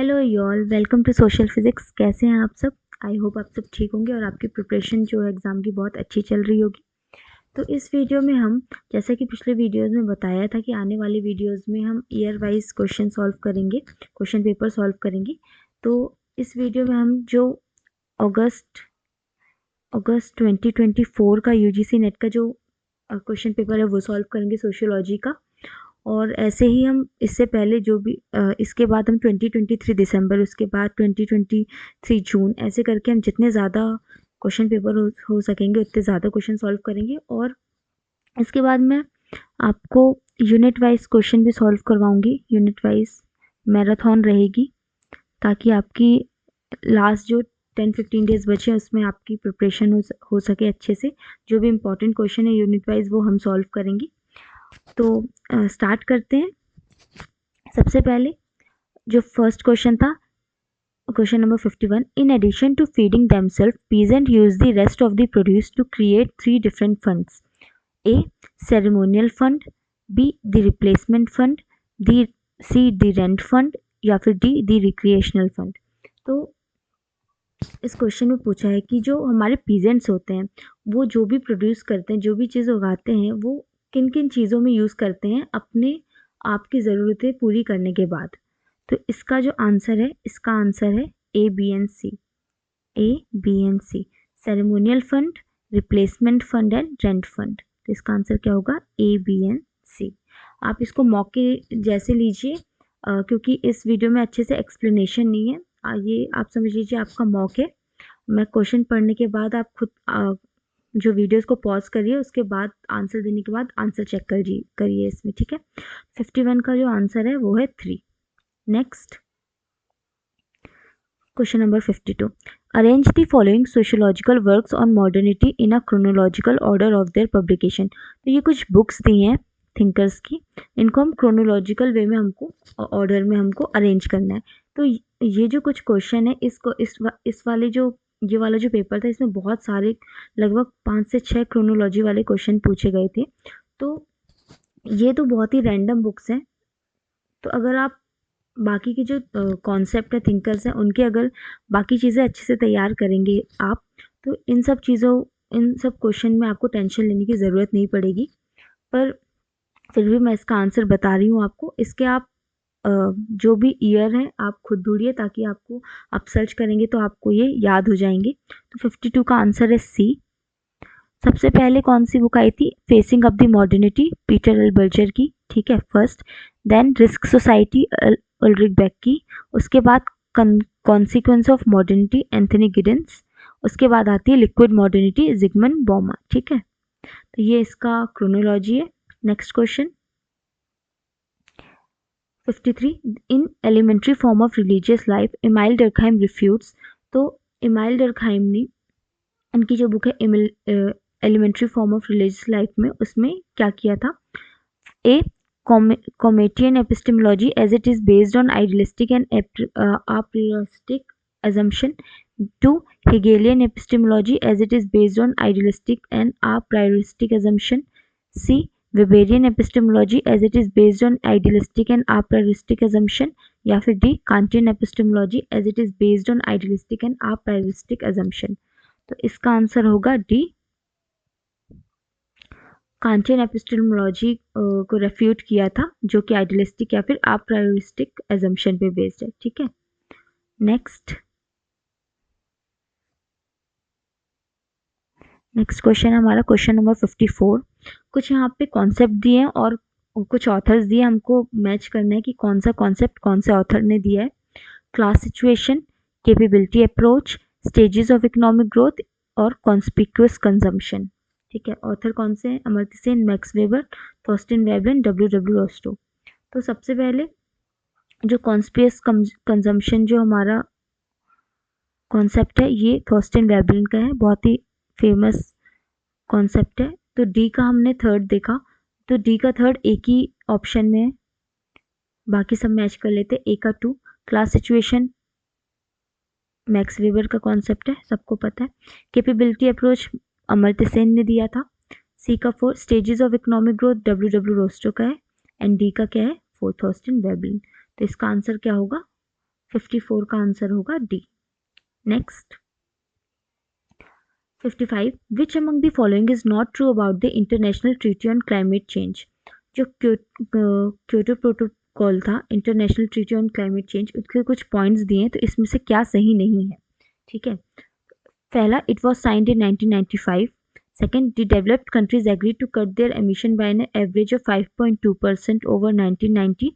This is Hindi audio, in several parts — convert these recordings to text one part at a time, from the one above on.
Hello y'all, welcome to social physics. कैसे हैं आप सब? आई होप आप सब ठीक होंगे और आपकी प्रिपरेशन जो एग्ज़ाम की बहुत अच्छी चल रही होगी। तो इस वीडियो में हम, जैसा कि पिछले वीडियोस में बताया था कि आने वाली वीडियोस में हम ईयर वाइज क्वेश्चन सॉल्व करेंगे, क्वेश्चन पेपर सॉल्व करेंगे। तो इस वीडियो में हम जो अगस्त अगस्त 2024 का यूजीसी नेट का जो क्वेश्चन पेपर है वो सॉल्व करेंगे सोशियोलॉजी का। और ऐसे ही हम इससे पहले जो भी इसके बाद हम 2023 दिसंबर, उसके बाद 2023 जून, ऐसे करके हम जितने ज़्यादा क्वेश्चन पेपर हो सकेंगे उतने ज़्यादा क्वेश्चन सॉल्व करेंगे। और इसके बाद मैं आपको यूनिट वाइज क्वेश्चन भी सॉल्व करवाऊंगी। यूनिट वाइज मैराथन रहेगी ताकि आपकी लास्ट जो 10-15 डेज बचे उसमें आपकी प्रिपरेशन हो सके अच्छे से। जो भी इम्पोर्टेंट क्वेश्चन है यूनिट वाइज वो हम सॉल्व करेंगे। तो स्टार्ट करते हैं। सबसे पहले जो फर्स्ट क्वेश्चन था, question number 51, in addition to feeding themselves peasant use the rest of the produce to create 3 different funds. A ceremonial fund, B the replacement fund, D C the rent fund, या फिर डी द रिक्रिएशनल फंड। तो इस क्वेश्चन में पूछा है कि जो हमारे पीजेंट्स होते हैं वो जो भी प्रोड्यूस करते हैं, जो भी चीज़ उगाते हैं, वो किन किन चीज़ों में यूज़ करते हैं अपने आप की ज़रूरतें पूरी करने के बाद। तो इसका जो आंसर है, इसका आंसर है A B and C. A B and C, ceremonial fund, replacement fund and rent fund. तो इसका आंसर क्या होगा? A B and C. आप इसको मौके जैसे लीजिए, क्योंकि इस वीडियो में अच्छे से एक्सप्लेनेशन नहीं है। ये आप समझ लीजिए आपका मॉक है। मैं क्वेश्चन पढ़ने के बाद आप खुद जो वीडियोस को पॉज करिए, उसके बाद आंसर देने के बाद आंसर चेक करिए इसमें, ठीक है। 51 का जो आंसर है वो है 3। Next question number 52, arrange the following sociological works on modernity in a chronological order of their publication. तो ये कुछ बुक्स दी हैं थिंकर्स की, इनको हम क्रोनोलॉजिकल वे में हमको ऑर्डर में हमको अरेंज करना है। तो ये जो कुछ क्वेश्चन है, इसको इस वाले जो ये वाला जो पेपर था, इसमें बहुत सारे लगभग 5 से 6 क्रोनोलॉजी वाले क्वेश्चन पूछे गए थे। तो ये तो बहुत ही रैंडम बुक्स हैं। तो अगर आप बाकी के जो कॉन्सेप्ट है, थिंकर्स हैं, उनके अगर बाकी चीज़ें अच्छे से तैयार करेंगे आप, तो इन सब क्वेश्चन में आपको टेंशन लेने की ज़रूरत नहीं पड़ेगी। पर फिर भी मैं इसका आंसर बता रही हूँ आपको। इसके आप जो भी ईयर है आप खुद ढूंढिए, ताकि आपको, आप सर्च करेंगे तो आपको ये याद हो जाएंगे। तो 52 का आंसर है सी। सबसे पहले कौन सी बुक आई थी? Facing up the modernity, Peter L Berger की, ठीक है, first. Then risk society, Ulrich Beck की। उसके बाद consequence of modernity, Anthony Giddens. उसके बाद आती है लिक्विड मॉडर्निटी, जिगमंड बॉमा, ठीक है। तो ये इसका क्रोनोलॉजी है। Next question 53, in elementary form of religious life Emile Durkheim refutes. तो इमाइल डर्कहाइम ने, उनकी जो बुक है elementary form of religious life में, उसमें क्या किया था? A Comtean epistemology as it is based on idealistic and aprioristic assumption. 2 Hegelian epistemology as it is based on idealistic and a prioristic assumption. C Weberian epistemology as it is based on idealistic and a prioristic assumption. या फिर D Kantian epistemology as it is based on idealistic and a prioristic assumption. तो इसका आंसर होगा डी, कांटियन एपिस्टेमोलॉजी को रेफ्यूट किया था, जो कि आइडियलिस्टिक या फिर अप्रायोरिस्टिक एजम्पशन पे बेस्ड है, ठीक है। नेक्स्ट क्वेश्चन हमारा क्वेश्चन नंबर 54। कुछ यहाँ पे कॉन्सेप्ट दिए हैं और कुछ ऑथर्स दिए, हमको मैच करना है कि कौन सा कॉन्सेप्ट कौन से ऑथर ने दिया है। Class situation, capability approach, stages of economic growth और कॉन्स्पिक्यूअस कंजम्पशन, ठीक है। ऑथर कौन से हैं? Amartya Sen, Max Weber, Thorstein Veblen, W Rostow. तो सबसे पहले जो कॉन्स्पिक्यूअस कंजम्पशन जो हमारा कॉन्सेप्ट है, ये थॉर्स्टेन वेबलन का है, बहुत ही फेमस कॉन्सेप्ट है। तो डी का हमने थर्ड देखा, तो डी का थर्ड एक ही ऑप्शन में है, बाकी सब मैच कर लेते। ए का 2 क्लास सिचुएशन, मैक्स वेबर का कॉन्सेप्ट है, सबको पता है। कैपेबिलिटी अप्रोच अमर्त्य सेन ने दिया था। सी का 4 stages of economic growth W Rostow का है। एंड डी का क्या है? 4 थॉर्स्टेन वेबलन। तो इसका आंसर क्या होगा? 54 का आंसर होगा D. Next 55, which among the following is not true about the international treaty on climate change. जो क्योटो प्रोटोकॉल था, international treaty on climate change, उसके कुछ पॉइंट्स दिए हैं, तो इसमें से क्या सही नहीं है। ठीक है, पहला, it was signed in 1995. Second, the developed countries agreed to cut their emission by an average of 5.2% over 1990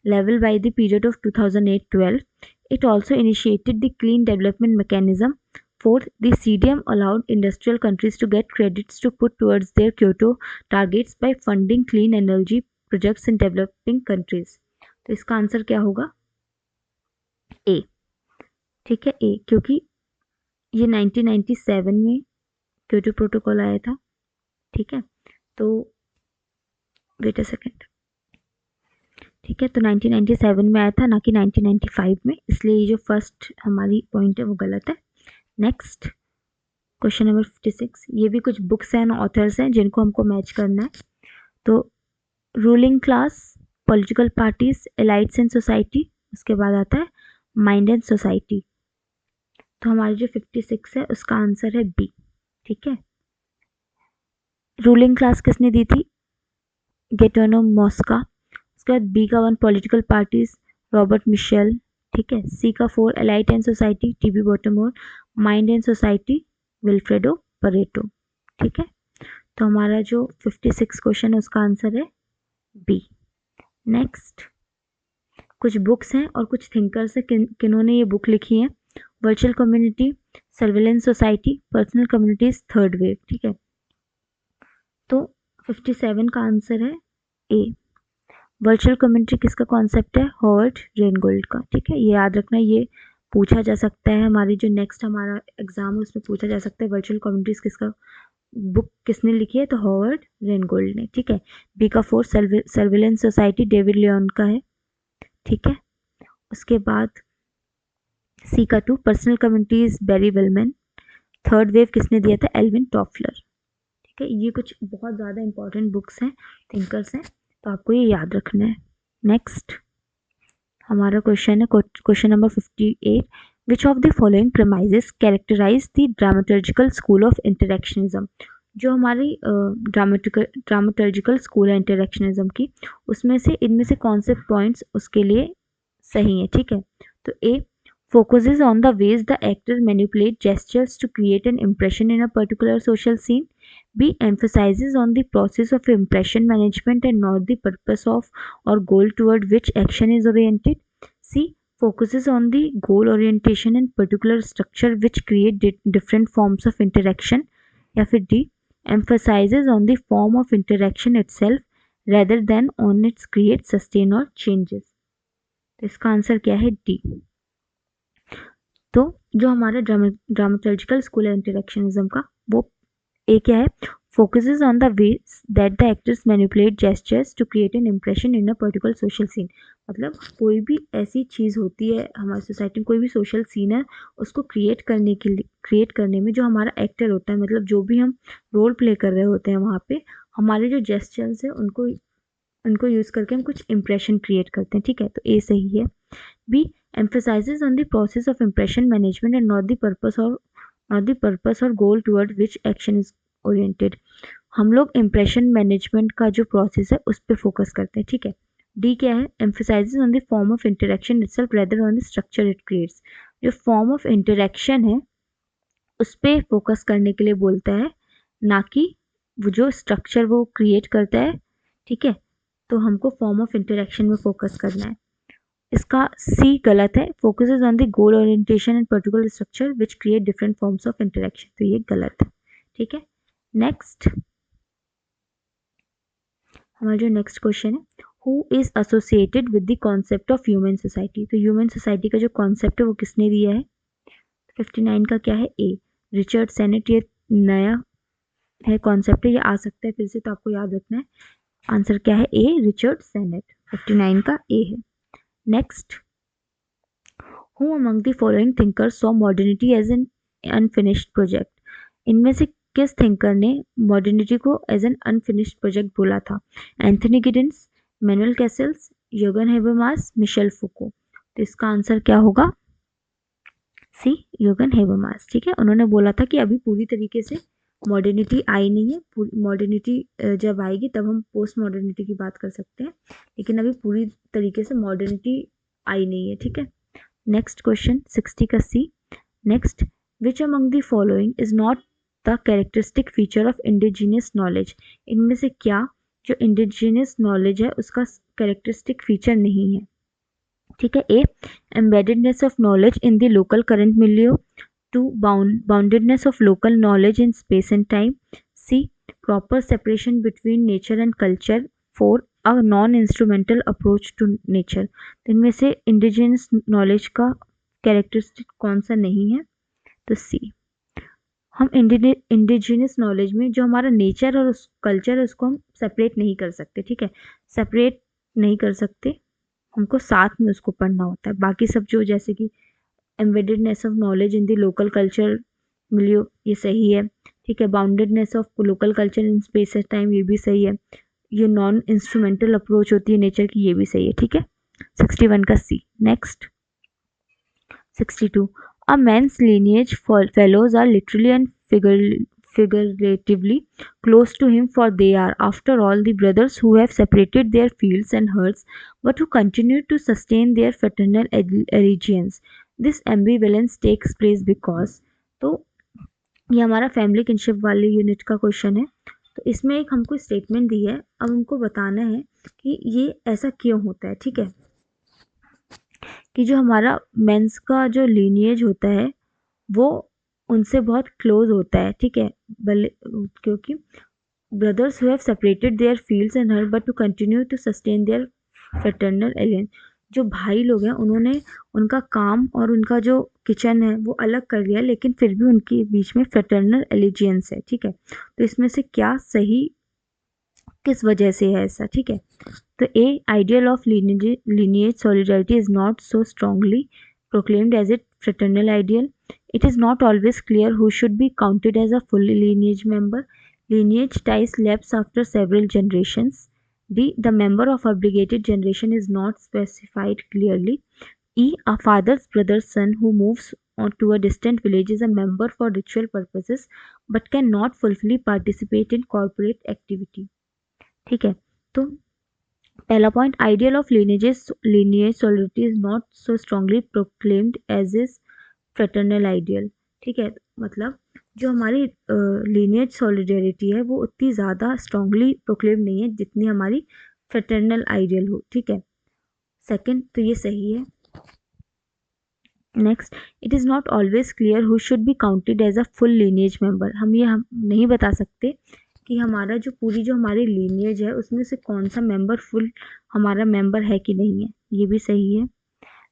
level by the period of 2008-12. It also initiated the Clean Development Mechanism. Fourth, the CDM allowed industrial countries to get credits to put towards their Kyoto targets by funding clean energy projects in developing countries. तो इसका आंसर क्या होगा? ए। ठीक है, ए, क्योंकि ये 1997 में क्योटो प्रोटोकॉल आया था। ठीक है, तो वेट अ सेकेंड। ठीक है, तो 1997 में आया था, ना कि 1995 में, इसलिए ये जो फर्स्ट हमारी पॉइंट है वो गलत है। नेक्स्ट क्वेश्चन नंबर 56, ये भी कुछ बुक्स एंड ऑथर्स हैं जिनको हमको मैच करना है। तो ruling class, political parties, elites in society, उसके बाद आता है माइंड एंड सोसाइटी। तो हमारी जो 56 है उसका आंसर है बी। ठीक है, रूलिंग क्लास किसने दी थी? गेटोनो मॉस्का। उसके बाद बी का 1 पॉलिटिकल पार्टीज, रॉबर्ट मिशेल। ठीक है, सी का 4 elite and society, T B Bottomore. Mind and society, Vilfredo Pareto. ठीक है, तो हमारा जो 56 क्वेश्चन है उसका आंसर है बी। नेक्स्ट कुछ बुक्स हैं और कुछ थिंकर्स हैं, किन्होंने ये बुक लिखी है। Virtual community, surveillance society, personal communities, third wave. ठीक है, तो 57 का आंसर है ए। वर्चुअल कम्युनिटी किसका कॉन्सेप्ट है? हॉवर्ड रेनगोल्ड का। ठीक है, ये याद रखना, ये पूछा जा सकता है, हमारी जो नेक्स्ट हमारा एग्जाम है उसमें पूछा जा सकता है वर्चुअल कम्युनिटीज किसका, बुक किसने लिखी है? तो हॉवर्ड रेनगोल्ड ने। ठीक है, बी का 4 सर्विलेंस सोसाइटी, डेविड लियोन का है। ठीक है, उसके बाद सी का 2 personal communities, Barry Wellman. Third wave किसने दिया था? Alvin Toffler. ठीक है, ये कुछ बहुत ज़्यादा इंपॉर्टेंट बुक्स हैं, थिंकर्स हैं, तो आपको ये याद रखना है। नेक्स्ट हमारा क्वेश्चन है question number 58, which of the following premises characterize the dramaturgical school of interactionism. जो हमारी ड्रामेटर्जिकल स्कूल है इंटरेक्शनिज्म की, उसमें से इनमें से कौन से पॉइंट्स उसके लिए सही है? ठीक है, तो ए, focuses on the ways the actors manipulate gestures to create an impression in a particular social scene. B, emphasizes on the process of impression management and not the purpose of or goal toward which action is oriented. C, focuses on the goal orientation and particular structure which create different forms of interaction. या फिर D, emphasizes on the form of interaction itself rather than on its create, sustain or changes. तो इसका आंसर क्या है? डी। तो जो हमारा ड्रामेटर्जिकल स्कूल है इंटरेक्शनिज्म का, वो ए क्या है? Focuses on the ways that the actors manipulate gestures to create an impression in a particular social scene. मतलब कोई भी ऐसी चीज़ होती है हमारी सोसाइटी में, कोई भी सोशल सीन है, उसको क्रिएट करने में जो हमारा एक्टर होता है, मतलब जो भी हम रोल प्ले कर रहे होते हैं वहाँ पे, हमारे जो जेस्चर्स है उनको यूज़ करके हम कुछ इम्प्रेशन क्रिएट करते हैं। ठीक है, तो ए सही है। B, emphasizes on the process of impression management and not the purpose or goal toward which action is oriented. हम लोग इम्प्रेशन मैनेजमेंट का जो प्रोसेस है उस पर फोकस करते हैं। ठीक है, डी क्या है? emphasizes on the form of interaction itself rather on the structure it creates. जो फॉर्म ऑफ इंटरेक्शन है उस पर फोकस करने के लिए बोलता है, ना कि वो जो स्ट्रक्चर वो क्रिएट करता है। ठीक है, तो हमको फॉर्म ऑफ इंटरेक्शन में फोकस करना है। इसका सी गलत है, focuses on the goal orientation and particular structure which create different forms of interaction, तो ये गलत है। ठीक है, नेक्स्ट हमारा जो नेक्स्ट क्वेश्चन है, who is associated with the concept of human society. तो ह्यूमन सोसाइटी का जो कॉन्सेप्ट है वो किसने दिया है? 59 का क्या है? ए, रिचर्ड सेनेट। ये नया है कॉन्सेप्ट है, ये आ सकता है फिर से, तो आपको याद रखना है। आंसर क्या है? ए, रिचर्ड सेनेट। 59 का ए है। Next, Who among the following thinkers saw modernity as an unfinished project? इनमें से किस थिंकर ने मॉडर्निटी को एज एन अनफिनिश्ड प्रोजेक्ट बोला था? एंथनी गिडेंस, मैनुअल कैसल्स, योगन हेबरमास, मिशेल फुको। तो तो इसका आंसर क्या होगा? सी, योगन हेबरमास। ठीक है, उन्होंने बोला था कि अभी पूरी तरीके से मॉडर्निटी आई नहीं है, मॉडर्निटी जब आएगी तब हम पोस्ट मॉडर्निटी की बात कर सकते हैं, लेकिन अभी पूरी तरीके से मॉडर्निटी आई नहीं है। ठीक है, नेक्स्ट क्वेश्चन 60 का C. Next, which among the following is not the characteristic feature of indigenous knowledge? इनमें से क्या जो इंडिजिनियस नॉलेज है उसका कैरेक्टरिस्टिक फीचर नहीं है? ठीक है, A, embeddedness of knowledge in the local current milieu. 2, boundedness of local knowledge in space and time. C, proper separation between nature and culture. 4, a non-instrumental approach to nature. तो इनमें से इंडिजिनस नॉलेज का कैरेक्टरिस्टिक कौन सा नहीं है? तो सी। हम इंडिजिनस नॉलेज में जो हमारा नेचर और कल्चर है उसको हम सेपरेट नहीं कर सकते। ठीक है, सेपरेट नहीं कर सकते, हमको साथ में उसको पढ़ना होता है। बाकी सब जो जैसे कि embeddedness of knowledge in the local culture milieu, ये सही है। ठीक है, boundedness of local culture in space and time, ये भी सही है। ये नॉन इंस्ट्रूमेंटल अप्रोच होती है नेचर की, ये भी सही है। ठीक है, 61 का C. Next 62, a man's lineage fellows are literally and figuratively close to him, for they are after all the brothers who have separated their fields and herds but who continue to sustain their fraternal allegiance. This ambivalence takes place because, तो ये हमारा फैमिली किनशिप वाले यूनिट का क्वेश्चन है। तो इसमें एक हमको स्टेटमेंट दी है, अब हमको बताना है कि ये ऐसा क्यों होता है। ठीक है, कि जो हमारा मेंस का जो लीनिएज होता है वो उनसे बहुत क्लोज होता है। ठीक है, भले क्योंकि brothers who have separated their fields and her but to continue to sustain their fraternal aliens. जो भाई लोग हैं उन्होंने उनका काम और उनका जो किचन है वो अलग कर लिया, लेकिन फिर भी उनके बीच में फ्रेटर्नल एलिजियंस है। ठीक है, तो इसमें से क्या सही, किस वजह से है ऐसा? ठीक है, तो ए, ideal of lineage solidarity is not so strongly proclaimed as its fraternal ideal. It is not always clear who should be counted as a full lineage member. Lineage ties lapse after several generations. D, the member of obligated generation is not specified clearly. E, a father's brother's son who moves on to a distant village is a member for ritual purposes but cannot fully participate in corporate activity. ठीक है, तो पहला point, ideal of lineage solidarity is not so strongly proclaimed as is fraternal ideal. ठीक है, मतलब जो हमारी lineage solidarity है वो उतनी ज़्यादा स्ट्रांगली प्रोक्लेम नहीं है जितनी हमारी फ्रेटर्नल आइडियल हो। ठीक है, सेकंड, तो ये सही है। Next, it is not always clear who should be counted as a full lineage member. हम नहीं बता सकते कि हमारा जो पूरी जो हमारी लीनिएज है उसमें से कौन सा मेंबर फुल हमारा मेंबर है कि नहीं है, ये भी सही है।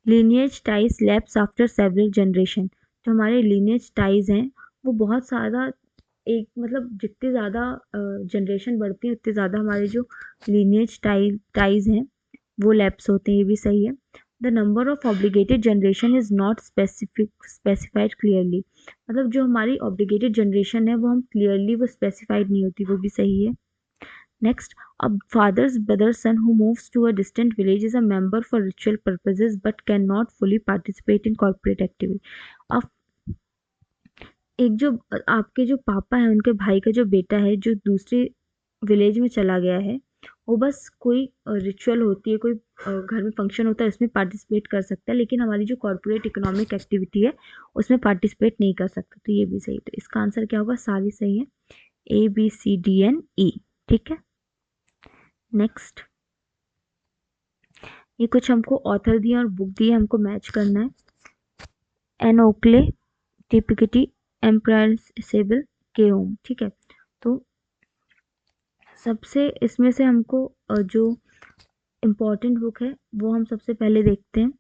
Lineage ties lapse after several generation, जो हमारे लीनिएज टाइज हैं वो बहुत ज़्यादा एक मतलब जितनी ज़्यादा जनरेशन बढ़ती है उतनी ज़्यादा हमारे जो लीनिएज टाइज हैं वो लैप्स होते हैं, ये भी सही है। The number of obligated generation is not specified clearly, मतलब जो हमारी ऑब्लिगेटेड जनरेशन है वो हम क्लियरली वो स्पेसिफाइड नहीं होती, वो भी सही है। Next, a father's brother son who moves to a distant village is a member for ritual purposes but can not fully participate in corporate activity. अब एक जो आपके जो पापा हैं उनके भाई का जो बेटा है जो दूसरे विलेज में चला गया है, वो बस कोई रिचुअल होती है, कोई घर में फंक्शन होता है उसमें पार्टिसिपेट कर सकता है, लेकिन हमारी जो कॉर्पोरेट इकोनॉमिक एक्टिविटी है उसमें पार्टिसिपेट नहीं कर सकता। तो ये भी सही, तो इसका आंसर क्या होगा? सारी सही है, A B C D and E. ठीक है, नेक्स्ट, ये कुछ हमको ऑथर दिए और बुक दिए, हमको मैच करना है। एन ओक्ले, टिपिकिटी, एम्प्राइसेबल, के होम। ठीक है, तो सबसे इसमें से हमको जो इम्पोर्टेंट बुक है वो हम सबसे पहले देखते हैं।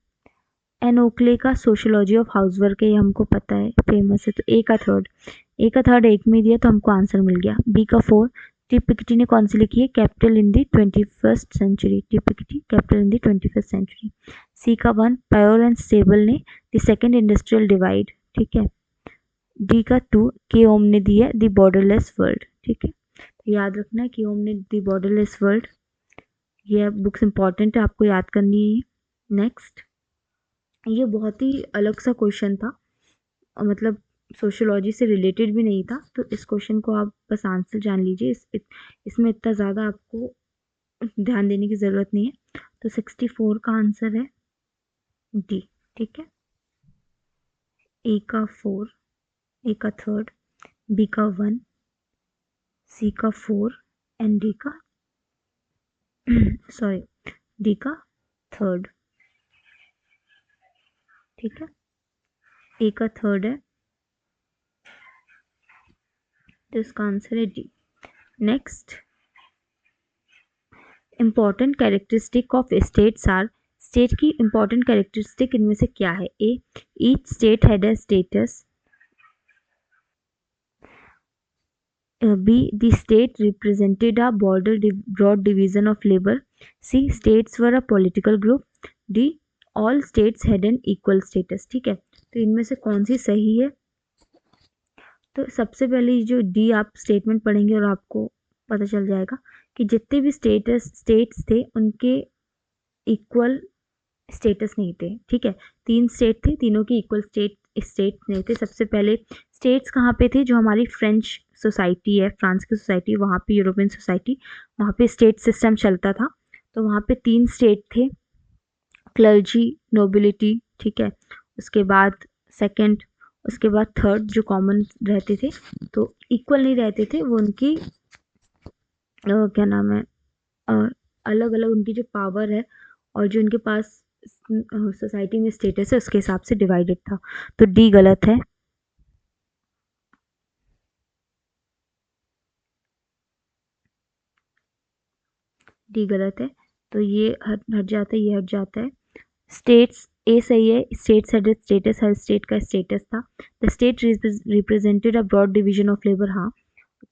एन ओक्ले का सोशियोलॉजी ऑफ हाउसवर्क है, ये हमको पता है, फेमस है। तो ए का थर्ड एक में दिया तो हमको आंसर मिल गया। बी का 4, टी पिकेटी ने कौन सी लिखी है? Capital in the 21st century, T Piketty capital in the 21st century. C का 1, पायोर एंड स्टेबल ने द सेकेंड इंडस्ट्रियल डिवाइड। ठीक है, डी का 2, के ओम ने दी है द बॉर्डरलेस वर्ल्ड। ठीक है, तो याद रखना है कि ओम ने द बॉर्डरलेस वर्ल्ड, ये बुक्स इंपॉर्टेंट है, आपको याद करनी है। नेक्स्ट, ये बहुत ही अलग सा क्वेश्चन था, मतलब सोशियोलॉजी से रिलेटेड भी नहीं था, तो इस क्वेश्चन को आप बस आंसर जान लीजिए। इसमें इतना ज़्यादा आपको ध्यान देने की ज़रूरत नहीं है। तो 64 का आंसर है डी। ठीक है, ए का 4, ए का 3, बी का 1, सी का 4 एंड डी का सॉरी, डी का 3। ठीक है, ए का 3 है, तो इसका आंसर है D. Next, important characteristic of states are. State की इंपॉर्टेंट कैरेक्टरिस्टिक इनमें से क्या है? A, each state had a status. B, the state represented a broad division of labor. C, states were a political group. D, all states had an equal status. ठीक है, तो इनमें से कौन सी सही है? तो सबसे पहले जो डी आप स्टेटमेंट पढ़ेंगे और आपको पता चल जाएगा कि जितने भी स्टेट्स थे उनके इक्वल स्टेटस नहीं थे। ठीक है, 3 स्टेट थे, तीनों की इक्वल स्टेट नहीं थे। सबसे पहले स्टेट्स कहाँ पे थे? जो हमारी फ्रेंच सोसाइटी है, फ्रांस की सोसाइटी, वहाँ पे यूरोपियन सोसाइटी, वहाँ पे स्टेट सिस्टम चलता था। तो वहाँ पे 3 स्टेट थे, क्लर्जी, नोबिलिटी। ठीक है, उसके बाद सेकंड, उसके बाद थर्ड जो कॉमन रहते थे, तो इक्वल नहीं रहते थे वो, उनकी क्या नाम है, अलग अलग उनकी जो पावर है और जो उनके पास सोसाइटी में स्टेटस है उसके हिसाब से डिवाइडेड था। तो डी गलत है। डी गलत है, तो ये हट जाता है, ये हट जाता है। स्टेट्स, ए सही है, स्टेट्स हैड स्टेटस, हर स्टेट का स्टेटस था। The state represented a broad division of labour. हाँ,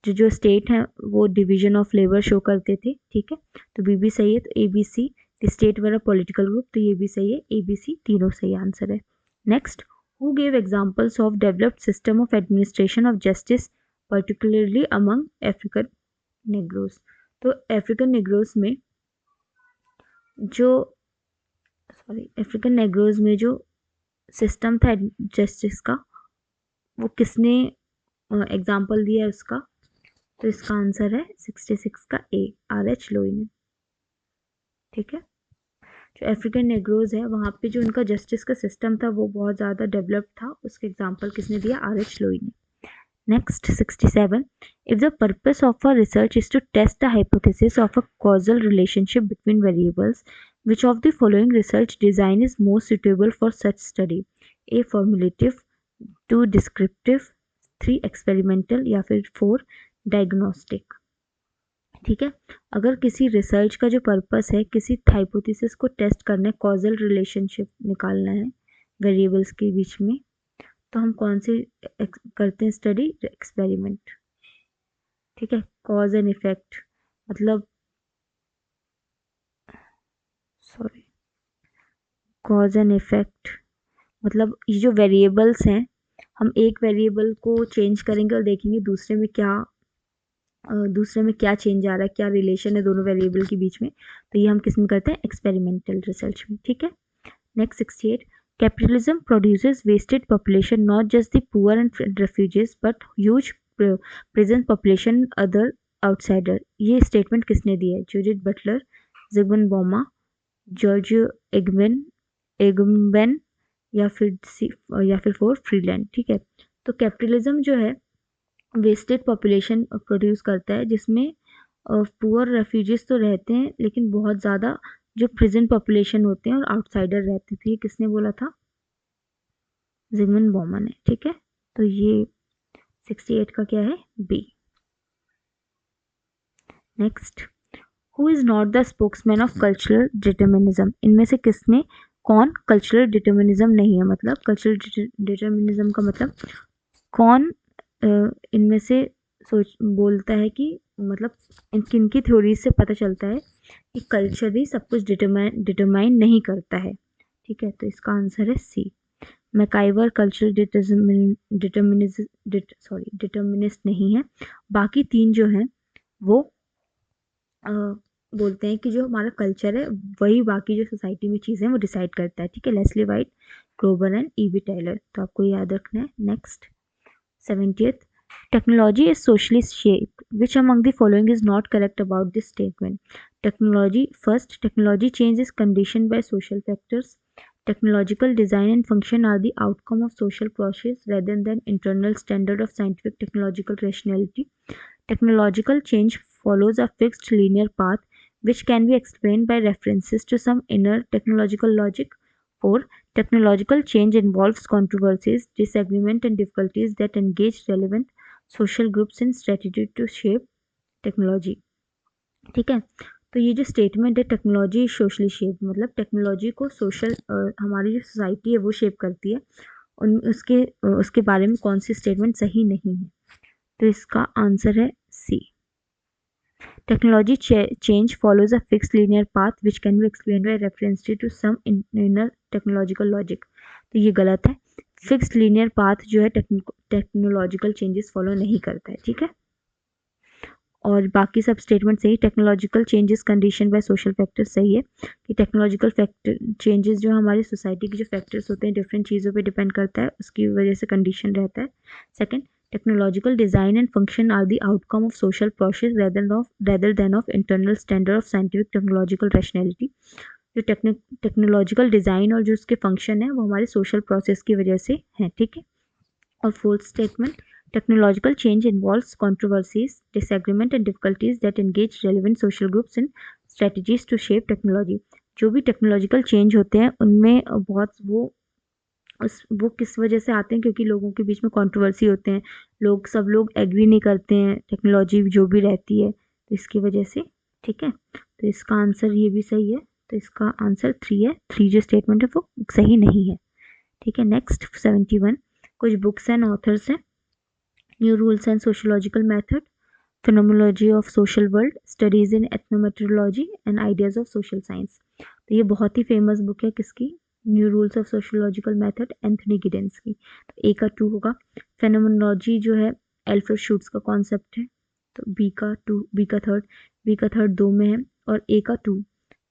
जो स्टेट है वो डिवीजन ऑफ लेबर शो करते थे। ठीक है, तो बी भी सही है। तो A B C, the state were a political group, तो ये भी सही है, ए बी सी तीनों सही आंसर है। Next, who gave examples of developed system of administration of justice particularly among African negroes. तो अफ्रीकन नेग्रोस में जो अफ्रीकन नेग्रोस में जो सिस्टम था जस्टिस का, वो किसने एग्जाम्पल दिया है उसका? तो इसका आंसर है 66 का ए, आर एच लोई ने। ठीक है, जो अफ्रीकन नेग्रोज है वहाँ पे जो उनका जस्टिस का सिस्टम था वो बहुत ज़्यादा डेवलप्ड था, उसका एग्जाम्पल किसने दिया? आर एच लोई ने। Next 67, if the purpose of a research is to test the hypothesis of a causal relationship between variables, which of the following research design is most suitable for such study? A, formulative, 2, descriptive, 3, experimental या फिर 4, diagnostic। ठीक है, अगर किसी रिसर्च का जो पर्पस है किसी हाइपोथेसिस को टेस्ट करना है, कॉजल रिलेशनशिप निकालना है वेरिएबल्स के बीच में, तो हम कौन से करते हैं स्टडी? एक्सपेरिमेंट। ठीक है, कॉज एंड इफेक्ट, मतलब सॉरी, कॉज एंड इफेक्ट मतलब ये जो वेरिएबल्स हैं, हम एक वेरिएबल को चेंज करेंगे और देखेंगे दूसरे में क्या चेंज आ रहा है, क्या रिलेशन है दोनों वेरिएबल के बीच में। तो ये हम किस में करते हैं? एक्सपेरिमेंटल रिसर्च में। ठीक है, next 68, capitalism produces wasted population, not just the poor and refugees but huge present population other outsider। ये स्टेटमेंट किसने दी है? जूडिथ बटलर, जिगमंड बोमा, जॉर्ज एगमेन एगम्बेन या फिर 4, फ्रीलैंड। ठीक है, तो कैपिटलिज्म जो है वेस्टेड पॉपुलेशन प्रोड्यूस करता है, जिसमें पुअर रेफ्यूजीज तो रहते हैं लेकिन बहुत ज़्यादा जो प्रेजेंट पॉपुलेशन होते हैं और आउटसाइडर रहते थे। ये किसने बोला था? जिगमंड बॉमा ने। ठीक है, तो ये 68 का क्या है? B. Next, who is not the spokesman of cultural determinism. इनमें से कौन कल्चरल डिटर्मिनिज्म नहीं है? मतलब कल्चरल डिटर्मिनिज्म का मतलब कौन इनमें से बोलता है कि मतलब किनकी थ्योरी से पता चलता है कि कल्चर ही सब कुछ डिटरमाइन नहीं करता है। ठीक है, तो इसका आंसर है सी, मैकाइवर कल्चरल डिटर्मिनिस्ट नहीं है। बाकी 3 जो हैं वो बोलते हैं कि जो हमारा कल्चर है वही बाकी जो सोसाइटी में चीज़ें हैं वो डिसाइड करता है। ठीक है, Leslie White, Graebner and E.B. Tylor. तो आपको याद रखना है। Next 70th, technology is socially shaped. Which among the following is not correct about this statement? Technology change is conditioned by social factors. Technological design and function are the outcome of social process rather than internal standard of scientific technological rationality. Technological change follows a fixed linear path which can be explained by references to some inner technological logic. 4. Technological change involves controversies, disagreement, and difficulties that engage relevant social groups in strategy to shape technology. ठीक है, तो ये जो स्टेटमेंट है टेक्नोलॉजी सोशली शेप, मतलब टेक्नोलॉजी को सोशल हमारी जो सोसाइटी है वो शेप करती है, उन उसके बारे में कौन सी स्टेटमेंट सही नहीं है? तो इसका आंसर है सी। Technology change follows a fixed linear path which can be explained by reference to some inner technological logic. तो ये गलत है। फिक्स्ड लीनियर पाथ जो है टेक्नोलॉजिकल चेंजेस फॉलो नहीं करता है। ठीक है, और बाकी सब स्टेटमेंट सही। Technological changes condition by social factors सही है कि टेक्नोलॉजिकल फैक्टर चेंजेस जो हमारी सोसाइटी के जो फैक्टर्स होते हैं डिफरेंट चीज़ों पे डिपेंड करता है, उसकी वजह से कंडीशन रहता है। Second, technological design and function are the outcome of social process rather than of internal standard of scientific technological rationality. जो टेक्नोलॉजिकल डिज़ाइन और जो उसके फंक्शन है वो हमारे सोशल प्रोसेस की वजह से है। ठीक है, और fourth statement, technological change involves controversies, disagreement and difficulties that engage relevant social groups in strategies to shape technology. जो भी टेक्नोलॉजिकल चेंज होते हैं उनमें बहुत वो किस वजह से आते हैं, क्योंकि लोगों के बीच में कंट्रोवर्सी होते हैं, सब लोग एग्री नहीं करते हैं टेक्नोलॉजी जो भी रहती है, तो इसकी वजह से। ठीक है, तो इसका आंसर ये भी सही है, तो इसका आंसर 3 है। 3 जो स्टेटमेंट है वो सही नहीं है। ठीक है, नेक्स्ट 71, कुछ बुक्स एंड ऑथर्स हैं। New rules and sociological method, phenomenology of social world, studies in ethnomethodology and ideas of social science. तो ये बहुत ही फेमस बुक है, किसकी? New rules of sociological method, Anthony Giddens की। तो ए का 2 होगा। फेनोमेनोलॉजी जो है एल्फ्रेड शूट्स का कॉन्सेप्ट है, तो बी का 3rd 2 में है, और ए का 2,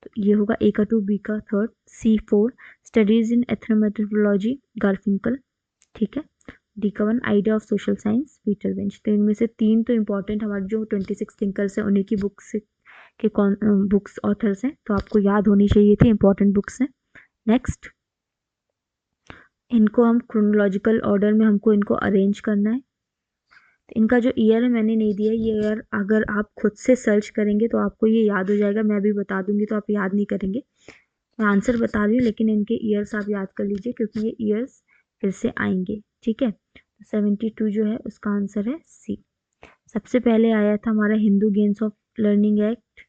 तो ये होगा ए का 2, बी का 3rd। C4 studies in एथनोमेट्रोलॉजी, गार्फिंकल। ठीक है, डी का 1 idea of social science, Peter Winch. तो इनमें से 3 तो इंपॉर्टेंट हमारे जो 26 थिंकर्स हैं उन्हीं की बुक्स के बुक्स ऑथर्स हैं, तो आपको याद होनी चाहिए थी, इंपॉर्टेंट बुक्स हैं। नेक्स्ट, इनको हम क्रोनोलॉजिकल ऑर्डर में हमको इनको अरेंज करना है। तो इनका जो ईयर है मैंने नहीं दिया, ये ईयर अगर आप खुद से सर्च करेंगे तो आपको ये याद हो जाएगा, मैं भी बता दूंगी तो आप याद नहीं करेंगे। मैं आंसर बता रही हूँ लेकिन इनके ईयर्स आप याद कर लीजिए, क्योंकि ये ईयर्स फिर से आएंगे। ठीक है, 72 जो है उसका आंसर है सी। सबसे पहले आया था हमारा Hindu games of learning act,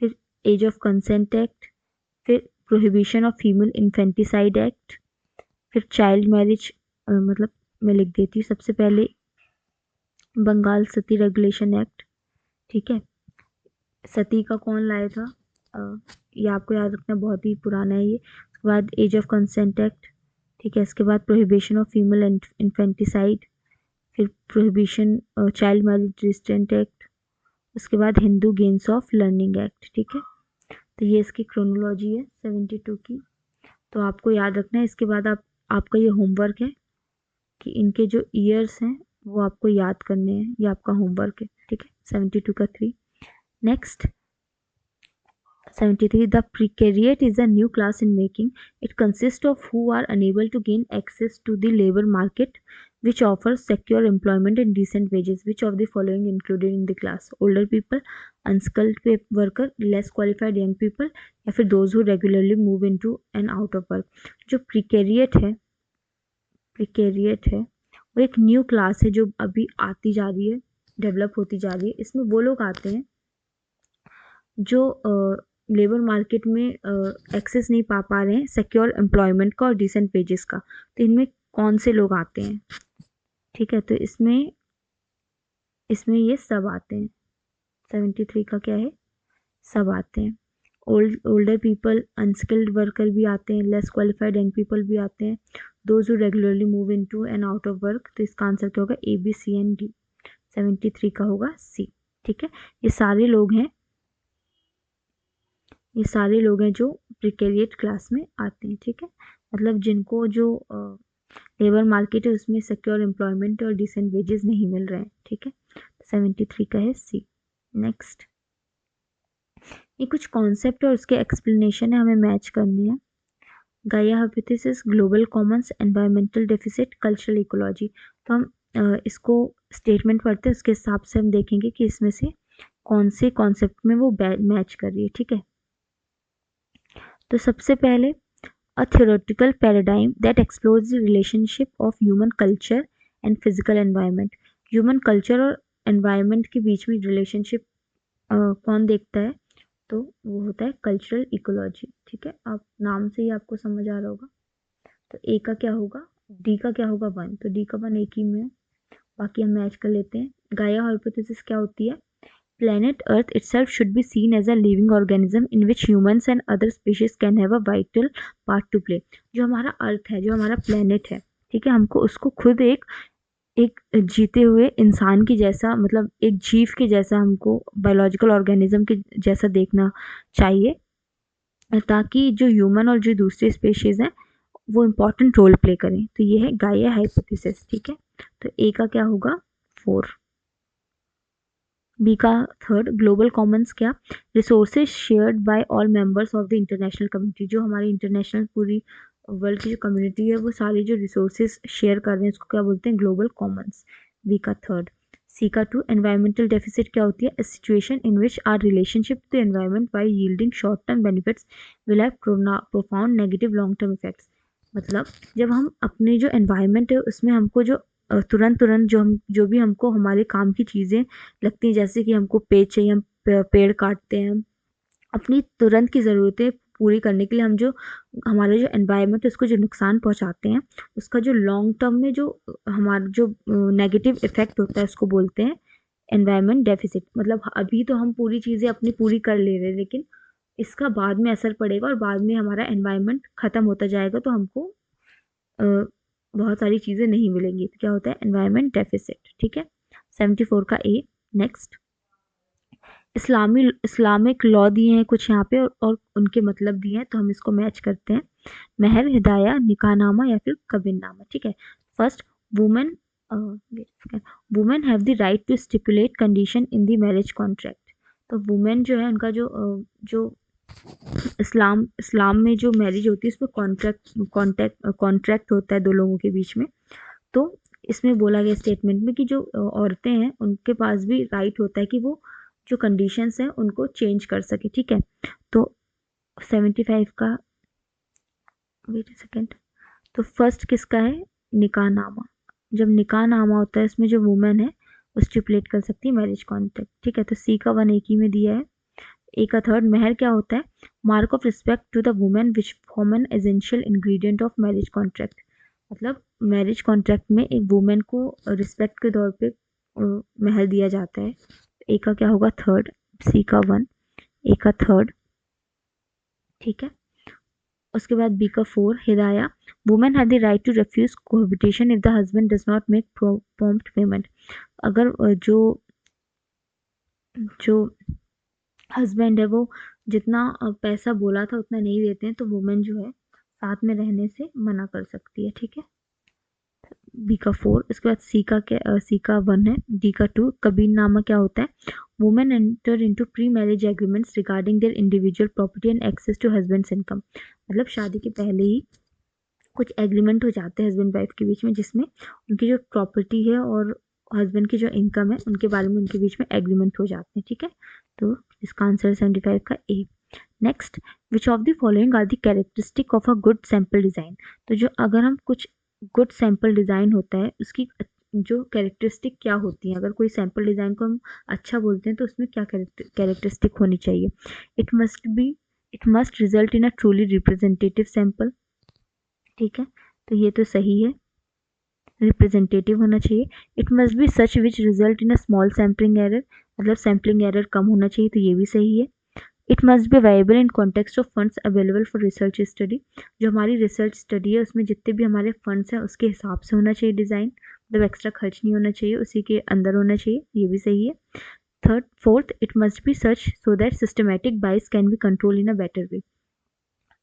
फिर एज ऑफ कंसेंट एक्ट, फिर prohibition of female infanticide act, फिर चाइल्ड मैरिज, मतलब मैं लिख देती हूँ, सबसे पहले बंगाल सती रेगुलेशन एक्ट। ठीक है, सती का कौन लाया था, ये आपको याद रखना, बहुत ही पुराना है ये। उसके बाद एज ऑफ कंसेंट एक्ट। ठीक है, इसके बाद प्रोहिबिशन ऑफ फीमेल इन्फेंटिसाइड, फिर prohibition child marriage restaurant act, उसके बाद Hindu games of learning act. ठीक है, तो ये इसकी क्रोनोलॉजी है 72 की, तो आपको याद रखना है। इसके बाद आपका ये होमवर्क है कि इनके जो ईयर्स हैं वो आपको याद करने हैं, ये आपका होमवर्क है। ठीक है, 72 का 3। Next 73, the precariat is a new class in making. It consists of who are unable to gain access to the labor market, which offers secure employment and decent wages. Which of the following included in the class? Older people, unskilled worker, less qualified young people, या फिर those who regularly move into and out of work. जो precariat है वो एक न्यू क्लास है जो अभी आती जा रही है, डेवलप होती जा रही है। इसमें वो लोग आते हैं जो लेबर मार्केट में एक्सेस नहीं पा रहे हैं सिक्योर एम्प्लॉयमेंट का और डिसेंट वेजेस का। तो इनमें कौन से लोग आते हैं? ठीक है, तो इसमें ये सब आते हैं। 73 का क्या है? सब आते हैं। ओल्डर पीपल, अनस्किल्ड वर्कर भी आते हैं, लेस क्वालिफाइड यंग पीपल भी आते हैं, those who regularly move into and out of work. तो इसका आंसर क्या होगा? A, B, C and D. 73 का होगा सी। ठीक है, ये सारे लोग हैं जो प्रिकेरिएट क्लास में आते हैं। ठीक है, मतलब जिनको जो लेबर मार्केट है उसमें सिक्योर एम्प्लॉयमेंट और डिसेंट वेजेस नहीं मिल रहे हैं, ठीक है। 73 का है सी। नेक्स्ट, ये कुछ कॉन्सेप्ट और उसके एक्सप्लेनेशन है, हमें मैच करनी है। गाया hypothesis, global Commons, environmental deficit, cultural ecology. तो हम इसको स्टेटमेंट पढ़ते हैं, उसके हिसाब से हम देखेंगे कि इसमें से कौन से कॉन्सेप्ट में वो मैच कर रही है, ठीक है। तो सबसे पहले, a theoretical paradigm that explores the relationship of human culture and physical environment। Human culture और एनवायरनमेंट के बीच में रिलेशनशिप कौन देखता है, तो वो होता है कल्चरल इकोलॉजी, ठीक है। आप नाम से ही आपको समझ आ रहा होगा। तो ए का क्या होगा, डी का क्या होगा 1, तो डी का 1 एक ही में है, बाकी हम मैच कर लेते हैं। गाया हाइपोथेसिस क्या होती है, planet Earth itself should be seen as a living organism in which humans and other species can have a vital part to play। जो हमारा अर्थ है, जो हमारा प्लेनेट है, ठीक है, हमको उसको खुद एक एक जीते हुए इंसान की जैसा, मतलब एक जीव के जैसा, हमको बायोलॉजिकल ऑर्गेनिज्म के जैसा देखना चाहिए, ताकि जो ह्यूमन और जो दूसरे स्पेशीज हैं वो इम्पोर्टेंट रोल प्ले करें। तो ये है गाया हाइपोथेसिस, ठीक है। तो ए का क्या होगा 4। बी का 3, ग्लोबल कॉमन्स क्या, resources shared by all members of the international community. जो हमारी इंटरनेशनल पूरी वर्ल्ड की जो कम्युनिटी है वो सारी जो रिसोर्सेज शेयर कर रहे हैं उसको क्या बोलते हैं, ग्लोबल कॉमन्स। बी का 3। सी का 2, एनवायरमेंटल डेफिसिट क्या होती है, situation in which are relationship to environment by yielding short term benefits will have profound negative long term effects. मतलब जब हम अपने जो एनवायरमेंट है उसमें हमको जो तुरंत तुरंत जो भी हमको हमारे काम की चीज़ें लगती हैं, जैसे कि हमको पेड़ चाहिए, हम पेड़ काटते हैं, हम अपनी तुरंत की ज़रूरतें पूरी करने के लिए हम जो हमारे जो एनवायरनमेंट है उसको जो नुकसान पहुंचाते हैं, उसका जो लॉन्ग टर्म में जो हमारा जो नेगेटिव इफेक्ट होता है उसको बोलते हैं एनवायरनमेंट डेफिसिट। मतलब अभी तो हम पूरी चीज़ें अपनी पूरी कर ले रहे हैं, लेकिन इसका बाद में असर पड़ेगा और बाद में हमारा एनवायरनमेंट ख़त्म होता जाएगा, तो हमको अ, बहुत सारी चीज़ें नहीं मिलेंगी। तो क्या होता है एनवायरनमेंट डेफिसिट, ठीक है। 74 का ए। नेक्स्ट, इस्लामिक लॉ दिए हैं कुछ यहाँ पे, और उनके मतलब दिए हैं, तो हम इसको मैच करते हैं। महर, हिदाया, निकाहनामा या फिर कबीरनामा, ठीक है। First, women women have the right to stipulate condition in the marriage contract. तो वुमेन जो है उनका जो इस्लाम में जो मैरिज होती है उसमें कॉन्ट्रैक्ट होता है दो लोगों के बीच में। तो इसमें बोला गया स्टेटमेंट में कि जो औरतें हैं उनके पास भी राइट होता है कि वो जो कंडीशंस हैं उनको चेंज कर सके, ठीक है। तो 75 का, वेट अ सेकेंड, तो फर्स्ट किसका है, निकाहनामा। जब निकाहनामा होता है इसमें जो वुमेन है वो स्टिपुलेट कर सकती है मैरिज कॉन्ट्रैक्ट, ठीक है। तो सी का 1 एक ही में दिया है। ए का 3, महर क्या होता है, mark of respect to the women which form an essential ingredient of marriage contract. मतलब मैरिज कॉन्ट्रैक्ट में एक वुमेन को रिस्पेक्ट के तौर पे महर दिया जाता है। ए का क्या होगा 3, सी का 1, ए का 3, ठीक है। उसके बाद बी का 4, हिदाया, women have the right to refuse cohabitation if the husband does not make prompt payment. अगर जो जो हस्बैंड है वो जितना पैसा बोला था उतना नहीं देते हैं, तो वुमेन जो है साथ में रहने से मना कर सकती है, ठीक है। बी का 4। इसके बाद सी का 1 है। डी का 2, कबीरनामा क्या होता है, women enter into pre marriage agreements regarding their individual property and access to husband's income. मतलब शादी के पहले ही कुछ एग्रीमेंट हो जाते हैं हस्बैंड वाइफ के बीच में, जिसमें उनकी जो प्रॉपर्टी है और हस्बैंड की जो इनकम है उनके बारे में उनके बीच में एग्रीमेंट हो जाते हैं, ठीक है। तो इसका आंसर 75 का A. Next, which of the following are the characteristic of a good sample design. तो जो अगर हम कुछ गुड सैम्पल डिज़ाइन होता है उसकी जो कैरेक्टरिस्टिक क्या होती है, अगर कोई सैम्पल डिज़ाइन को हम अच्छा बोलते हैं तो उसमें क्या कैरेक्टरिस्टिक होनी चाहिए। It must B it must result in a truly representative sample, ठीक है। तो ये तो सही है, रिप्रेजेंटेटिव होना चाहिए। It must be such which result in a small sampling error, मतलब सैम्पलिंग एरर कम होना चाहिए, तो ये भी सही है। It must B viable in context of funds available for research study. जो हमारी रिसर्च स्टडी है उसमें जितने भी हमारे फंड्स हैं उसके हिसाब से होना चाहिए डिज़ाइन, मतलब एक्स्ट्रा खर्च नहीं होना चाहिए, उसी के अंदर होना चाहिए, ये भी सही है। Fourth, it must be such so that systematic bias can be control in a better way.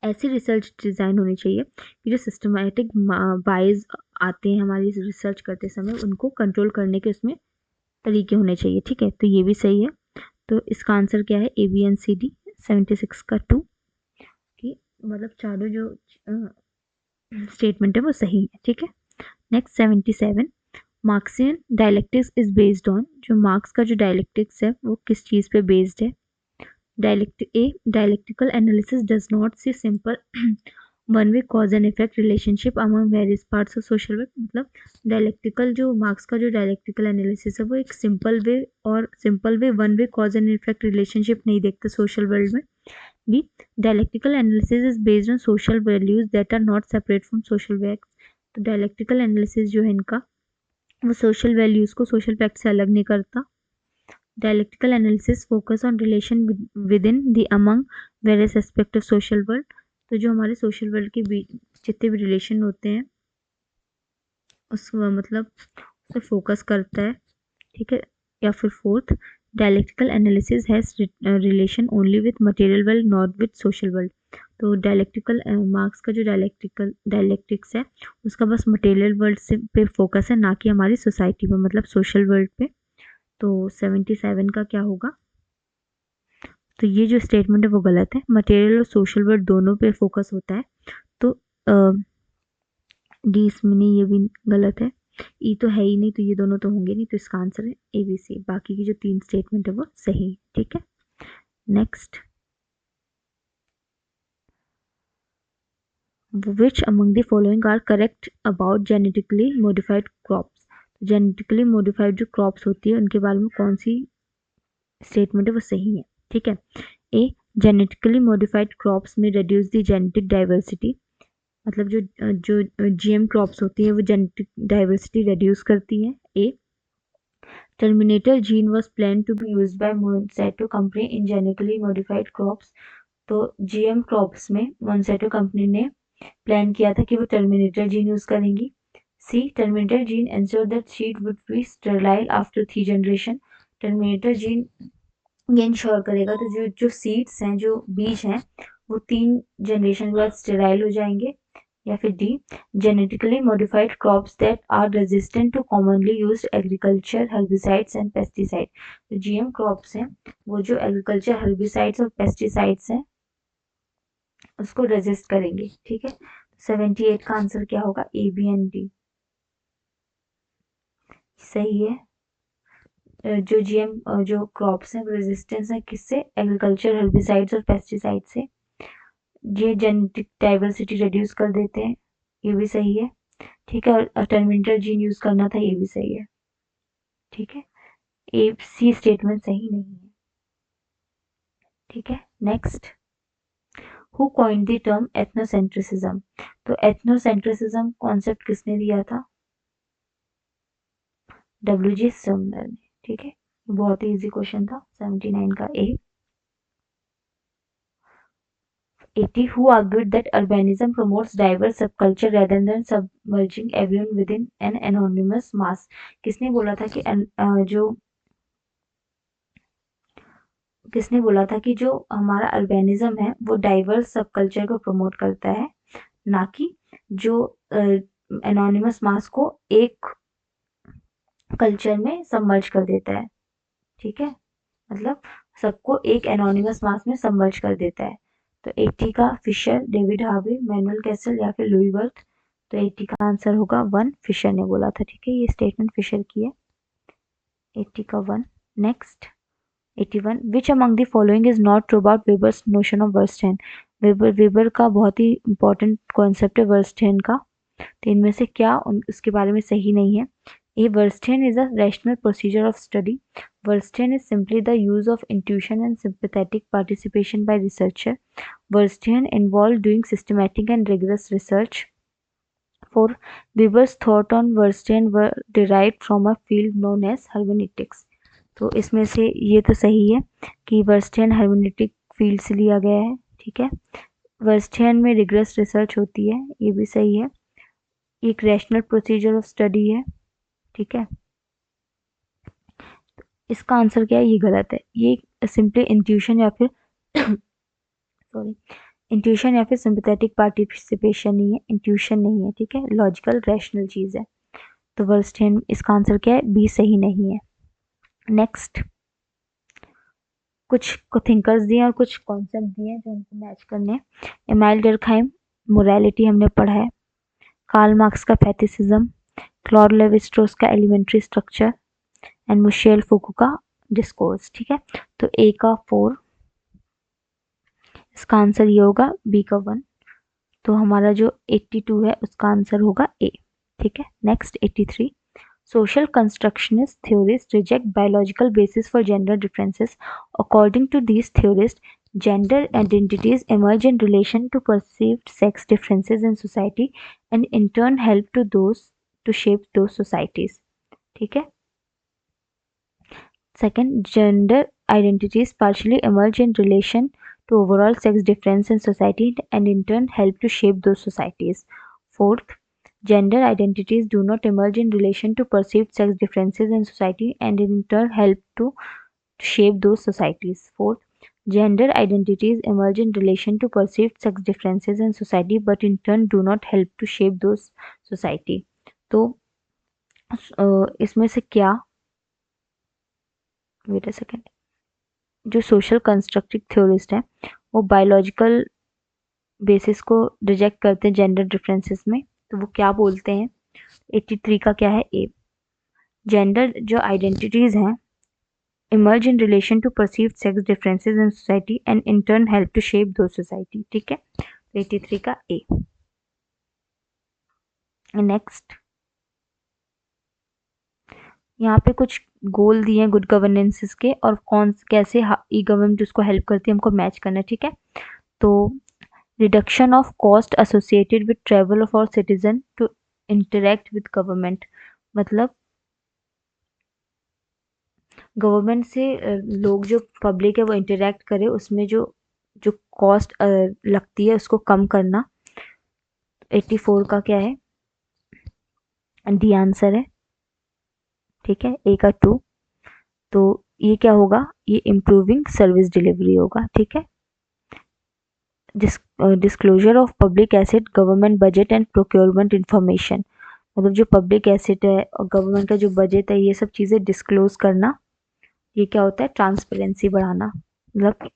ऐसी रिसर्च डिज़ाइन होनी चाहिए कि जो सिस्टमैटिक बाइज आते हैं हमारी रिसर्च करते समय उनको कंट्रोल करने के उसमें तरीके होने चाहिए। ठीक है, तो ये भी सही है। तो इसका आंसर क्या है, ABNCD 76 का 2, कि मतलब चारों जो स्टेटमेंट है वो सही है। ठीक है, next 77, Marxian dialectics is based on, जो मार्क्स का जो डायलेक्टिक्स है वो किस चीज़ पे बेस्ड है। Dialectical analysis does not see simple one way cause and effect relationship among various parts of social work। मतलब डायलेक्टिकल जो मार्क्स का जो डायलेक्टिकल एनालिसिस है वो एक simple way one way cause and effect relationship नहीं देखते सोशल वर्ल्ड में भी। Dialectical analysis is based on social values that are not separate from social fact. तो डायलेक्टिकल एनालिसिस जो है इनका वो सोशल वैल्यूज को सोशल फैक्ट से अलग नहीं करता। Dialectical analysis focus on relation within the among various aspect of social world। तो जो हमारे सोशल वर्ल्ड के बीच जितने भी रिलेशन होते हैं उस मतलब उसे फोकस करता है। ठीक है, या फिर fourth, dialectical analysis has relation only with material world not with social world. तो डायलेक्टिकल मार्क्स का जो डायलेक्टिक्स है उसका बस मटेरियल वर्ल्ड से पे फोकस है, ना कि हमारी सोसाइटी पे मतलब सोशल वर्ल्ड पे। तो 77 का क्या होगा, तो ये जो स्टेटमेंट है वो गलत है। मटेरियल और सोशल वर्ड दोनों पे फोकस होता है। तो डी इसमें नहीं, ये भी गलत है। ई तो है ही नहीं, तो ये दोनों तो होंगे नहीं, तो इसका आंसर है ABC। बाकी की जो 3 स्टेटमेंट है वो सही है। ठीक है, next, which among the following are correct about genetically modified crops. Genetically modified जो क्रॉप्स होती है उनके बारे में कौन सी स्टेटमेंट है वो सही है। ठीक है, ए, जेनेटिकली मॉडिफाइड क्रॉप्स में रिड्यूस द जेनेटिक डाइवर्सिटी। मतलब जो जो GM क्रॉप्स होती है वो जेनेटिक डाइवर्सिटी रिड्यूस करती है। A, terminator gene was plan to be used by Monsanto company in genetically modified crops. तो GM क्रॉप्स में मोंसेटो कंपनी ने प्लान किया था कि वो टर्मिनेटर जीन यूज करेंगी। C, terminator gene ensure that seed would be sterile after 3 generation. Terminator gene ये इंश्योर करेगा तो जो जो सीड्स हैं, जो बीज हैं, वो 3 जनरेशन के बाद स्टेराइल हो जाएंगे। या फिर D, genetically modified crops that are resistant to commonly used agriculture herbicides and pesticide. तो GM क्रॉप्स हैं वो जो एग्रीकल्चर हर्बिसाइड्स और पेस्टिसाइड्स हैं उसको रेजिस्ट करेंगे। ठीक है, 78 का आंसर क्या होगा, A, B एंड D सही है। जो GM जो क्रॉप्स हैं रेजिस्टेंस है किससे, एग्रीकल्चर हर्बिसाइड्स और पेस्टिसाइड से। ये जेनेटिक डाइवर्सिटी रिड्यूस कर देते हैं, ये भी सही है। ठीक है, और टर्मिनेटर जीन यूज करना था, ये भी सही है। ठीक है, AC स्टेटमेंट सही नहीं है। ठीक है, next, who coined the term ethnocentrism. तो एथनोसेंट्रिसिज्म कॉन्सेप्ट किसने दिया था, WG समनर ने। ठीक है, बहुत ही इजी क्वेश्चन था। 79 का A। 80, who argued that urbanism promotes diverse subculture rather than submerging everyone within an anonymous mass। किसने बोला था कि किसने बोला था कि जो हमारा अर्बेनिज्म है वो डाइवर्स सब कल्चर को प्रमोट करता है, ना कि जो एनोनिमस मास को एक कल्चर में सबमर्ज कर देता है। ठीक है, मतलब सबको एक एनोनिमस मास में सबमर्ज कर देता है। तो 80 का Fisher, David Harvey, Manuel Castells या फिर लुई वर्थ। तो 80 का आंसर होगा 1, फिशर ने बोला था। ठीक है, ये स्टेटमेंट फिशर की है। 80 का 1। Next, 81, which among the following is not true about Weber's notion of Verstehen. Weber का बहुत ही इंपॉर्टेंट कॉन्सेप्ट है वर्स्टेन का, तो इनमें से क्या उसके बारे में सही नहीं है। A, Verstehen is a rational procedure of study. Verstehen is simply the use of intuition and sympathetic participation by researcher. Verstehen involve doing systematic and rigorous research. For Weber's thought on Worstein were derived from a field known as hermeneutics। तो इसमें से ये तो सही है कि वर्स्टेन hermeneutic फील्ड से लिया गया है। ठीक है, वर्स्टेन में रिगरस रिसर्च होती है, ये भी सही है। एक रैशनल प्रोसीजर ऑफ स्टडी है। ठीक है, इसका आंसर क्या है, ये गलत है। ये सिंपली इंट्यूशन या फिर सॉरी इंट्यूशन या फिर सिंपैथेटिक पार्टिसिपेशन नहीं है, इंट्यूशन नहीं है, ठीक है, लॉजिकल रैशनल चीज़ है। तो वर्स्ट है, इसका आंसर क्या है, बी सही नहीं है। नेक्स्ट, कुछ थिंकर्स दिए और कुछ कॉन्सेप्ट दिए जो हमको मैच करने हैं। इमाइल डर्कहाइम, मोरालिटी हमने पढ़ा है। कार्ल मार्क्स का पैथिसिज्म, क्लॉड लेवी स्ट्रोस का elementary structure and Michel Foucault का डिस्कोर्स, ठीक है। तो ए का 4, इसका आंसर ये होगा, बी का 1। तो हमारा जो 82 है उसका आंसर होगा ए, ठीक है। Next 83, social constructionist theorists reject biological basis for gender differences. According to these theorists, gender identities emerge in relation to perceived sex differences in society and in turn help to those to shape those societies. ठीक है। Second, gender identities partially emerge in relation to overall sex difference in society and in turn help to shape those societies. Fourth, gender identities do not emerge in relation to perceived sex differences in society and in turn help to shape those societies. Fourth, gender identities emerge in relation to perceived sex differences in society but in turn do not help to shape those society. तो इसमें से क्या, वेट अ सेकेंड, जो सोशल कंस्ट्रक्टिव थ्योरिस्ट हैं वो बायोलॉजिकल बेसिस को रिजेक्ट करते हैं जेंडर डिफरेंसेस में। तो वो क्या बोलते हैं, 83 का क्या है, ए, जेंडर जो आइडेंटिटीज हैं emerge in relation to perceived sex differences in society and in turn help to shape the society, ठीक है। तो 83 का ए। नेक्स्ट, यहाँ पे कुछ गोल दिए हैं गुड गवर्नेंसेस के और कौन कैसे ई गवर्नमेंट उसको हेल्प करती है हमको मैच करना है, ठीक है। तो reduction of cost associated with travel of our citizen to interact with government, मतलब गवर्नमेंट से लोग जो पब्लिक है वो इंटरेक्ट करे, उसमें जो जो कॉस्ट लगती है उसको कम करना। 84 का क्या है, डी आंसर है, ठीक है, ए का 2। तो ये क्या होगा, ये इम्प्रूविंग सर्विस डिलीवरी होगा, ठीक है। Disclosure of public asset, government budget and procurement information, मतलब जो पब्लिक एसेट है और गवर्नमेंट का जो बजट है ये सब चीज़ें डिस्क्लोज करना। ये क्या होता है, ट्रांसपेरेंसी बढ़ाना, मतलब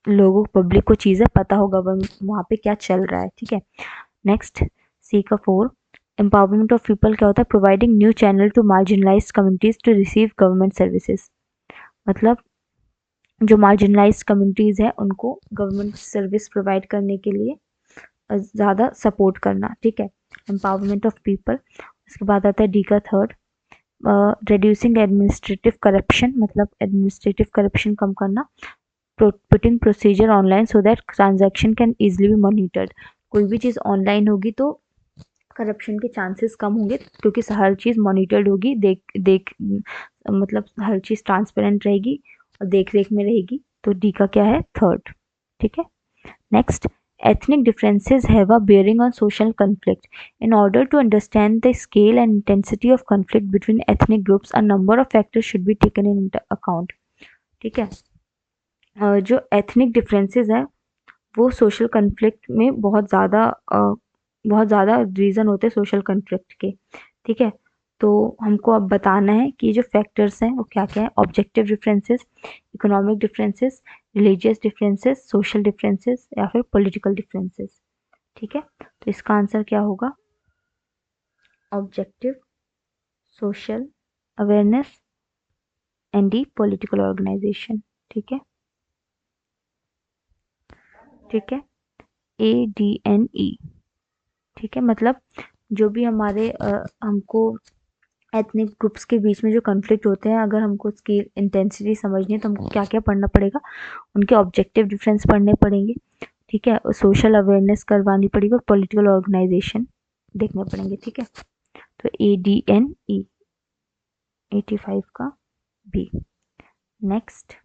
लोगों पब्लिक को चीज़ें पता हो गवर्नमेंट वहाँ पे क्या चल रहा है, ठीक है। नेक्स्ट, सी का 4, एम्पावरमेंट ऑफ पीपल क्या होता है, providing new channel to marginalised communities to receive government services, मतलब जो मार्जिनलाइज्ड कम्युनिटीज़ है उनको गवर्नमेंट सर्विस प्रोवाइड करने के लिए ज़्यादा सपोर्ट करना, ठीक है, एम्पावरमेंट ऑफ पीपल। उसके बाद आता है डी का 3, रिड्यूसिंग एडमिनिस्ट्रेटिव करप्शन, मतलब एडमिनिस्ट्रेटिव करप्शन कम करना, putting procedure online so that transaction can easily B monitored, कोई भी चीज़ ऑनलाइन होगी तो करप्शन के चांसेस कम होंगे क्योंकि हर चीज़ मॉनिटर्ड होगी, मतलब हर चीज़ ट्रांसपेरेंट रहेगी और देख रेख में रहेगी। तो डी का क्या है, 3, ठीक है। Next, ethnic differences have a bearing on social conflict. In order to understand the scale and intensity of conflict between ethnic groups, a number of factors should be taken into account. ठीक है, जो ethnic differences है वो सोशल कन्फ्लिक्ट में बहुत ज़्यादा रीज़न होते हैं सोशल कन्फ्लिक्ट के, ठीक है। तो हमको अब बताना है कि जो फैक्टर्स हैं वो क्या क्या है, objective differences, economic differences, religious differences, social differences या फिर पॉलिटिकल डिफरेंसेस, ठीक है। तो इसका आंसर क्या होगा, objective, social awareness and the political organisation, ठीक है, ठीक है, ADNE, ठीक है। मतलब जो भी हमारे हमको एथनिक ग्रुप्स के बीच में जो कॉन्फ्लिक्ट होते हैं, अगर हमको उसकी इंटेंसिटी समझनी है तो हमको क्या क्या पढ़ना पड़ेगा, उनके ऑब्जेक्टिव डिफरेंस पढ़ने पड़ेंगे, ठीक है, और सोशल अवेयरनेस करवानी पड़ेगी और पॉलिटिकल ऑर्गेनाइजेशन देखने पड़ेंगे, ठीक है। तो ADNE 85 का B. Next,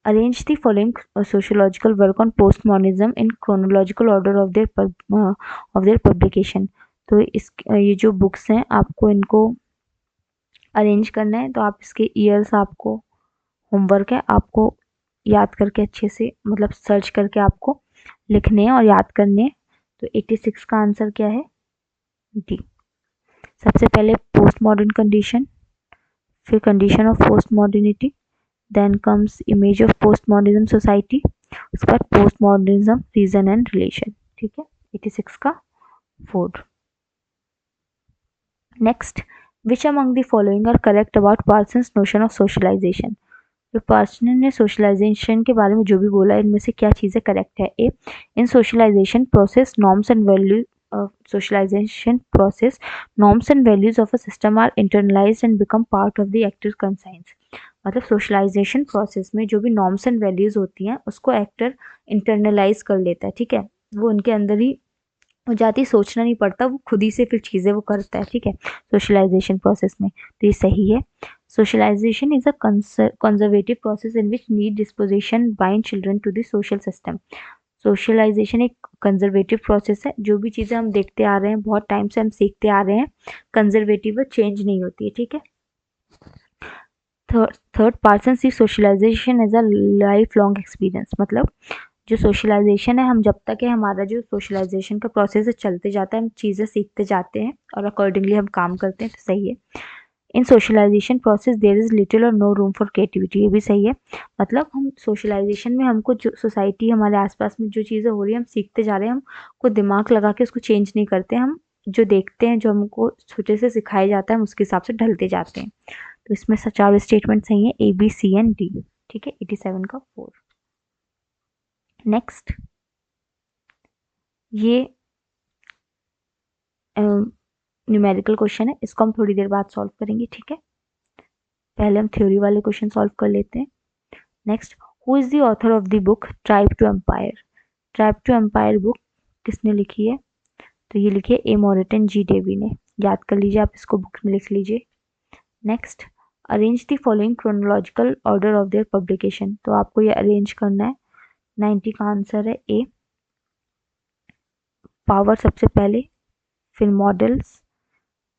arrange the following sociological work on postmodernism in chronological order of their publication. तो इस ये जो बुक्स हैं आपको इनको अरेंज करना है, तो आप इसके ईयर्स, आपको होमवर्क है, आपको याद करके अच्छे से मतलब सर्च करके आपको लिखने और याद करने। तो 86 का आंसर क्या है? डी। सबसे पहले पोस्ट मॉडर्न कंडीशन, फिर condition of post modernity, then comes image of post modernism society, उसके बाद post modernism reason and relation. ठीक है, 86 का 4। Next, which among the following are correct about Parsons notion of socialisation. तो पार्सन ने सोशलाइजेशन के बारे में जो भी बोला इनमें से क्या चीज़ें करेक्ट है? A, in socialization process norms and value socialization process norms and values of a system are internalized and become part of the actor's conscience। मतलब सोशलाइजेशन प्रोसेस में जो भी नॉर्म्स एंड वैल्यूज होती हैं उसको एक्टर इंटरनलाइज कर लेता है। ठीक है, वो उनके अंदर ही हो जाती, सोचना नहीं पड़ता, वो खुद ही से फिर चीज़ें वो करता है। ठीक है, सोशलाइजेशन प्रोसेस में। तो ये सही है। Socialisation is a conservative process in which need disposition bind children to the social system. Socialisation एक कंजर्वेटिव प्रोसेस है। जो भी चीज़ें हम देखते आ रहे हैं, बहुत टाइम से हम सीखते आ रहे हैं, कंजर्वेटिव है, चेंज नहीं होती है। ठीक है। Third, Parson see socialisation as a life long experience. मतलब जो सोशलाइजेशन है, हम जब तक है, हमारा जो सोशलाइजेशन का प्रोसेस है चलते जाता है, हम चीज़ें सीखते जाते हैं और अकॉर्डिंगली हम काम करते हैं। तो सही है। In socialization process there is little or no room for creativity. ये भी सही है। मतलब हम सोशलाइजेशन में हमको जो सोसाइटी हमारे आसपास में जो चीज़ें हो रही है हम सीखते जा रहे हैं, हमको दिमाग लगा के उसको चेंज नहीं करते। हम जो देखते हैं, जो हमको छोटे से सिखाया जाता है, हम उसके हिसाब से ढलते जाते हैं। तो इसमें 4 स्टेटमेंट सही है, A B C and D. ठीक है, 87 का 4। नेक्स्ट, ये न्यूमेरिकल क्वेश्चन है, इसको हम थोड़ी देर बाद सॉल्व करेंगे। ठीक है, पहले हम थ्योरी वाले क्वेश्चन सॉल्व कर लेते हैं। Next, who is the author of the book Tribe to Empire. Tribe to Empire book किसने लिखी है? तो ये लिखी है ए मॉरिटन जी डेवी ने। याद कर लीजिए, आप इसको बुक में लिख लीजिए। Next, arrange the following chronological order of their publication. तो आपको ये अरेंज करना है। 90 का आंसर है ए, पावर सबसे पहले, फिर मॉडल्स,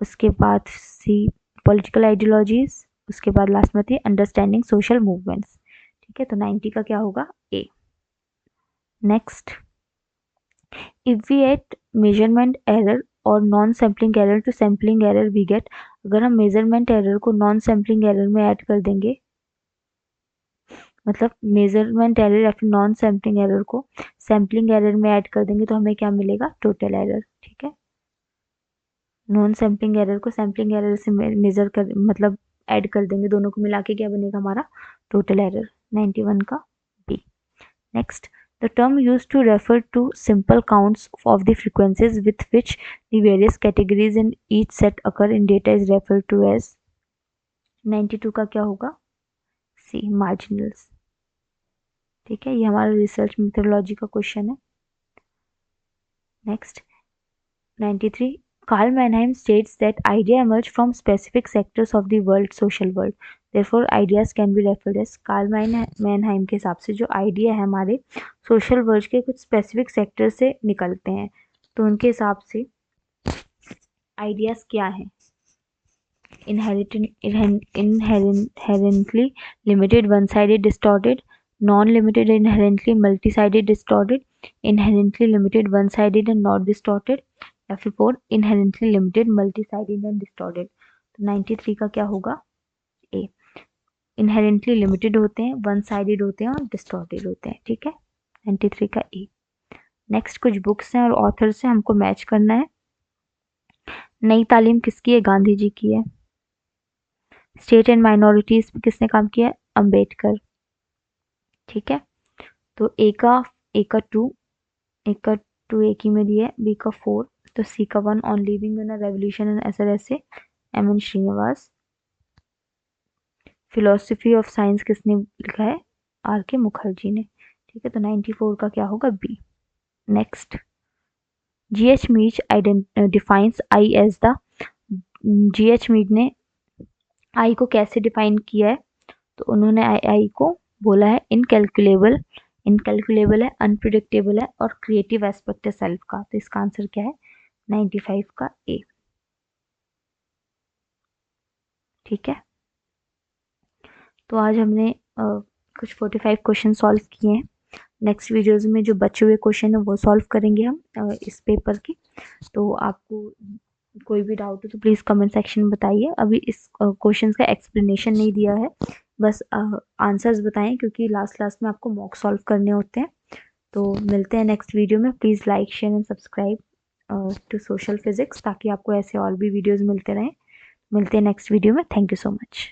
उसके बाद सी पॉलिटिकल आइडियोलॉजीज, उसके बाद लास्ट में थी अंडरस्टैंडिंग सोशल मूवमेंट्स। ठीक है, तो 90 का क्या होगा? A. Next, if we add measurement error or non sampling error to sampling error we get. अगर हम मेजरमेंट एरर को नॉन सैम्पलिंग एरर में ऐड कर देंगे, मतलब मेजरमेंट एरर या फिर नॉन सैम्पलिंग एरर को सैम्पलिंग एरर में ऐड कर देंगे, तो हमें क्या मिलेगा? Total error. ठीक है, नॉन सैम्पलिंग एरर को सैम्पलिंग एरर से मेजर कर, मतलब ऐड कर देंगे, दोनों को मिला के क्या बनेगा हमारा? Total error. 91 का B. Next, the term used to refer to simple counts of the frequencies with which the various categories in each set occur in data is referred to as. 92 का क्या होगा? सी, मार्जिनल्स। ठीक है, ये हमारा रिसर्च मेथोडोलॉजी का क्वेश्चन है। Next, 93, Karl Mannheim states that ideas emerge from specific sectors of the world, social world. Therefore, ideas can be referred as। Karl Mannheim के हिसाब से जो आइडिया है हमारे सोशल वर्ल्ड के कुछ स्पेसिफिक सेक्टर से निकलते हैं, तो उनके हिसाब से आइडियाज क्या हैं? Inherently limited, one-sided, distorted, non-limited, inherently multi-sided, distorted, inherently limited, one-sided and not distorted, या फिर 4 inherently limited, multi sided and distorted. तो 93 का क्या होगा? ए। इनहेरेंटली लिमिटेड होते हैं, वन साइडेड होते हैं और डिस्टॉर्टेड होते हैं। ठीक है, 93 का ए। नेक्स्ट, कुछ बुक्स हैं और ऑथर से हमको मैच करना है। नई तालीम किसकी है? गांधी जी की है। स्टेट एंड माइनॉरिटीज पे किसने काम किया है? अंबेडकर। ठीक है, तो ए का 2, ए का 2 एक ही में दिया है, बी का 4, तो सी का 1 on living in a revolution and essays M N Srinivas. Philosophy of science किसने लिखा है? आर के मुखर्जी ने। ठीक है, तो 94 का क्या होगा? B. Next, G H Mead defines I as the. G H Mead ने आई को कैसे डिफाइन किया है? तो उन्होंने आई को बोला है इनकैलकुलेबल, इनकैलकुलेबल है, अनप्रिडिक्टेबल है और क्रिएटिव एस्पेक्ट है सेल्फ का। तो इसका आंसर क्या है? 95 का ए। ठीक है, तो आज हमने कुछ 45 क्वेश्चन सॉल्व किए हैं। नेक्स्ट वीडियोज़ में जो बचे हुए क्वेश्चन है वो सॉल्व करेंगे हम इस पेपर की। तो आपको कोई भी डाउट हो तो प्लीज़ कमेंट सेक्शन में बताइए। अभी इस क्वेश्चंस का एक्सप्लेनेशन नहीं दिया है, बस आंसर्स बताएं, क्योंकि लास्ट में आपको मॉक सॉल्व करने होते हैं। तो मिलते हैं नेक्स्ट वीडियो में। Please like share and subscribe to social Physics, ताकि आपको ऐसे और भी वीडियोज़ मिलते रहें। मिलते हैं नेक्स्ट वीडियो में। Thank you so much.